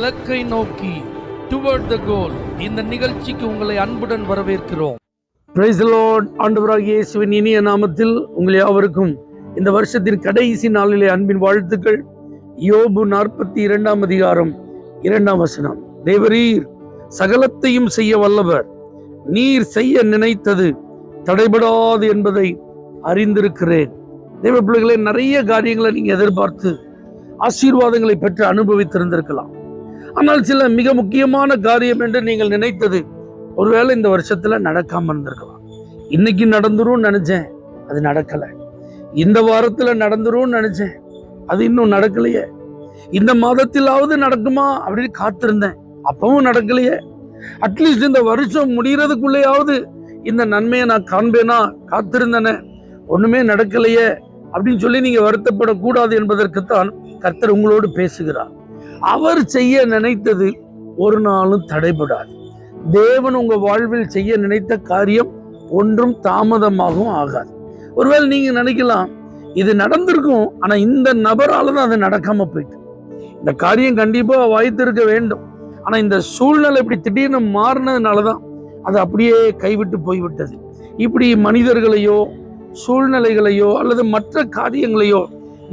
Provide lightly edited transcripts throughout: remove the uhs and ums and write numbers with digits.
இலக்கை நோக்கி டுவர்ட் த கோல் இந்த நிகழ்ச்சிக்கு உங்களை அன்புடன் வரவேற்கிறோம். Praise the Lord. ஆண்டவராகிய இயேசுவின் இனிய நாமத்தில் உங்கள் யாவருக்கும் இந்த வருஷத்தின் கடைசி நாளிலே அன்பின் வாழ்த்துக்கள். யோபு 42 அதிகாரம் 2 வசனம். தேவரீர் சகலத்தையும் செய்ய வல்லவர், நீர் செய்ய நினைத்தது தடைபடாது என்பதை அறிந்திருக்கிறேன். தேவ பிள்ளைகளே, நிறைய காரியங்களை நீங்க எதிர்பார்த்து ஆசீர்வாதங்களை பெற்று அனுபவித்திருந்திருக்கலாம். ஆனால் சில மிக முக்கியமான காரியம் என்று நீங்கள் நினைத்தது ஒருவேளை இந்த வருஷத்துல நடக்காம இருந்திருக்கலாம். இன்னைக்கு நடந்துரும் நினைச்சேன், அது நடக்கல. இந்த வாரத்துல நடந்துரும் நினைச்சேன், அது இன்னும் நடக்கலையே. இந்த மாதத்திலாவது நடக்குமா அப்படின்னு காத்திருந்தேன், அப்பவும் நடக்கலையே. அட்லீஸ்ட் இந்த வருஷம் முடிகிறதுக்குள்ளேயாவது இந்த நன்மையை நான் காண்பேனா காத்திருந்தேனே, ஒண்ணுமே நடக்கலையே அப்படின்னு சொல்லி நீங்க வருத்தப்படக்கூடாது என்பதற்குத்தான் கர்த்தர் உங்களோடு பேசுகிறார். அவர் செய்ய நினைத்தது ஒரு நாளும் தடைபடாது. தேவன் உங்க வாழ்வில் செய்ய நினைத்த காரியம் ஒன்றும் தாமதமாகவும் ஆகாது. ஒருவேளை நீங்க நினைக்கலாம், இது நடந்திருக்கும், ஆனா இந்த நபரால தான் அது நடக்காம போயிட்டு. இந்த காரியம் கண்டிப்பா வாய்த்திருக்க வேண்டும், ஆனா இந்த சூழ்நிலை இப்படி திடீர்னு மாறினதுனாலதான் அது அப்படியே கைவிட்டு போய்விட்டது. இப்படி மனிதர்களையோ சூழ்நிலைகளையோ அல்லது மற்ற காரியங்களையோ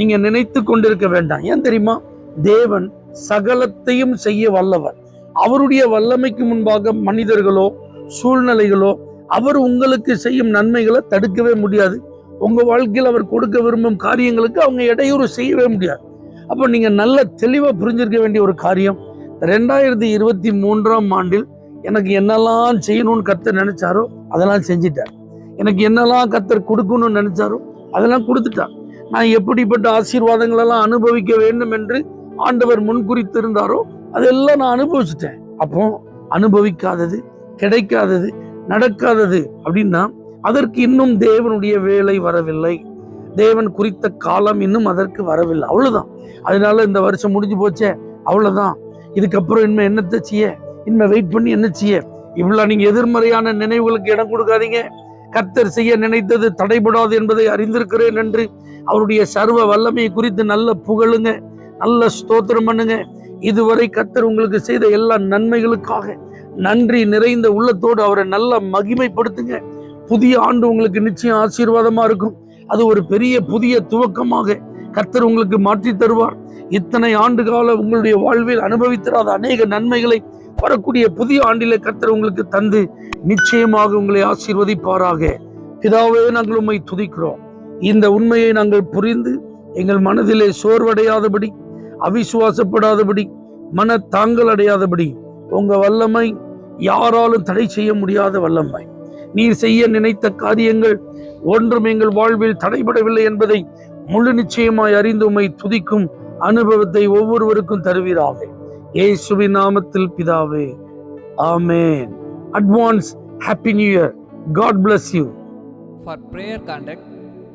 நீங்க நினைத்து கொண்டிருக்க வேண்டாம். ஏன் தெரியுமா? தேவன் சகலத்தையும் செய்ய வல்லவர். அவருடைய வல்லமைக்கு முன்பாக மனிதர்களோ சூழ்நிலைகளோ அவர் உங்களுக்கு செய்யும் நன்மைகளை தடுக்கவே முடியாது. உங்க வாழ்க்கையில் அவர் கொடுக்க விரும்பும் காரியங்களுக்கு அவங்க இடையூறு செய்யவே முடியாது. அப்போ நீங்க நல்ல தெளிவா புரிஞ்சிருக்க வேண்டிய ஒரு காரியம், 2023ஆம் ஆண்டில் எனக்கு என்னெல்லாம் செய்யணும்னு கர்த்தர் நினைச்சாரோ அதெல்லாம் செஞ்சிட்டார். எனக்கு என்னெல்லாம் கர்த்தர் கொடுக்கணும்னு நினைச்சாரோ அதெல்லாம் கொடுத்துட்டார். நான் எப்படிப்பட்ட ஆசீர்வாதங்கள் எல்லாம் அனுபவிக்க வேண்டும் என்று ஆண்டவர் முன்குறித்திருந்தாரோ அதெல்லாம் நான் அனுபவிச்சுட்டேன். அப்போ அனுபவிக்காதது, கிடைக்காதது, நடக்காதது அப்படின்னா அதற்கு இன்னும் தேவனுடைய வேலை வரவில்லை. தேவன் குறித்த காலம் இன்னும் அதற்கு வரவில்லை, அவ்வளவுதான். அதனால இந்த வருஷம் முடிஞ்சு போச்சே, அவ்வளவுதான், இதுக்கப்புறம் இனிமே என்னத்தை செய்ய, இனிமே வெயிட் பண்ணி என்ன செய்ய, இவ்வளவு நீங்க எதிர்மறையான நினைவுகளுக்கு இடம் கொடுக்காதீங்க. கர்த்தர் செய்ய நினைத்தது தடைபடாது என்பதை அறிந்திருக்கிறேன் என்று அவருடைய சர்வ வல்லமையை குறித்து நல்ல புகழுங்க, நல்ல ஸ்தோத்திரம் பண்ணுங்க. இதுவரை கர்த்தர் உங்களுக்கு செய்த எல்லா நன்மைகளுக்காக நன்றி நிறைந்த உள்ளத்தோடு அவரை நல்ல மகிமைப்படுத்துங்க. புதிய ஆண்டு உங்களுக்கு நிச்சயம் ஆசீர்வாதமா இருக்கும். அது ஒரு பெரிய புதிய துவக்கமாக கர்த்தர் உங்களுக்கு மாற்றி தருவார். இத்தனை ஆண்டு கால உங்களுடைய வாழ்வில் அனுபவித்திராத அநேக நன்மைகளை வரக்கூடிய புதிய ஆண்டிலே கர்த்தர் உங்களுக்கு தந்து நிச்சயமாக உங்களை ஆசீர்வதிப்பாராக. பிதாவே, நாங்கள் உம்மை துதிக்கிறோம். இந்த உண்மையை நாங்கள் புரிந்து எங்கள் மனதிலே சோர்வடையாதபடி, அவிசுவாசப்படாதபடி, மன தாங்கல் அடையாதபடி, உங்க வல்லமை யாராலும் தடை செய்ய முடியாத வல்லமை. நீர் செய்ய நினைத்த காரியங்கள் ஒன்றும் எங்கள் வாழ்வில் தடைபடவில்லை என்பதை முழு நிச்சயமாய் அறிந்து உம்மை துதிக்கும் அனுபவத்தை ஒவ்வொருவருக்கும் தருவீராக. இயேசுவின் நாமத்தில் பிதாவே, ஆமென். Advance Happy New Year. God bless you. For prayer contact,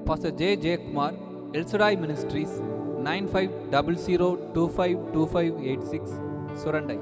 Pastor J. J. Kumar, El Shaddai Ministries, 9500252586, Surandai.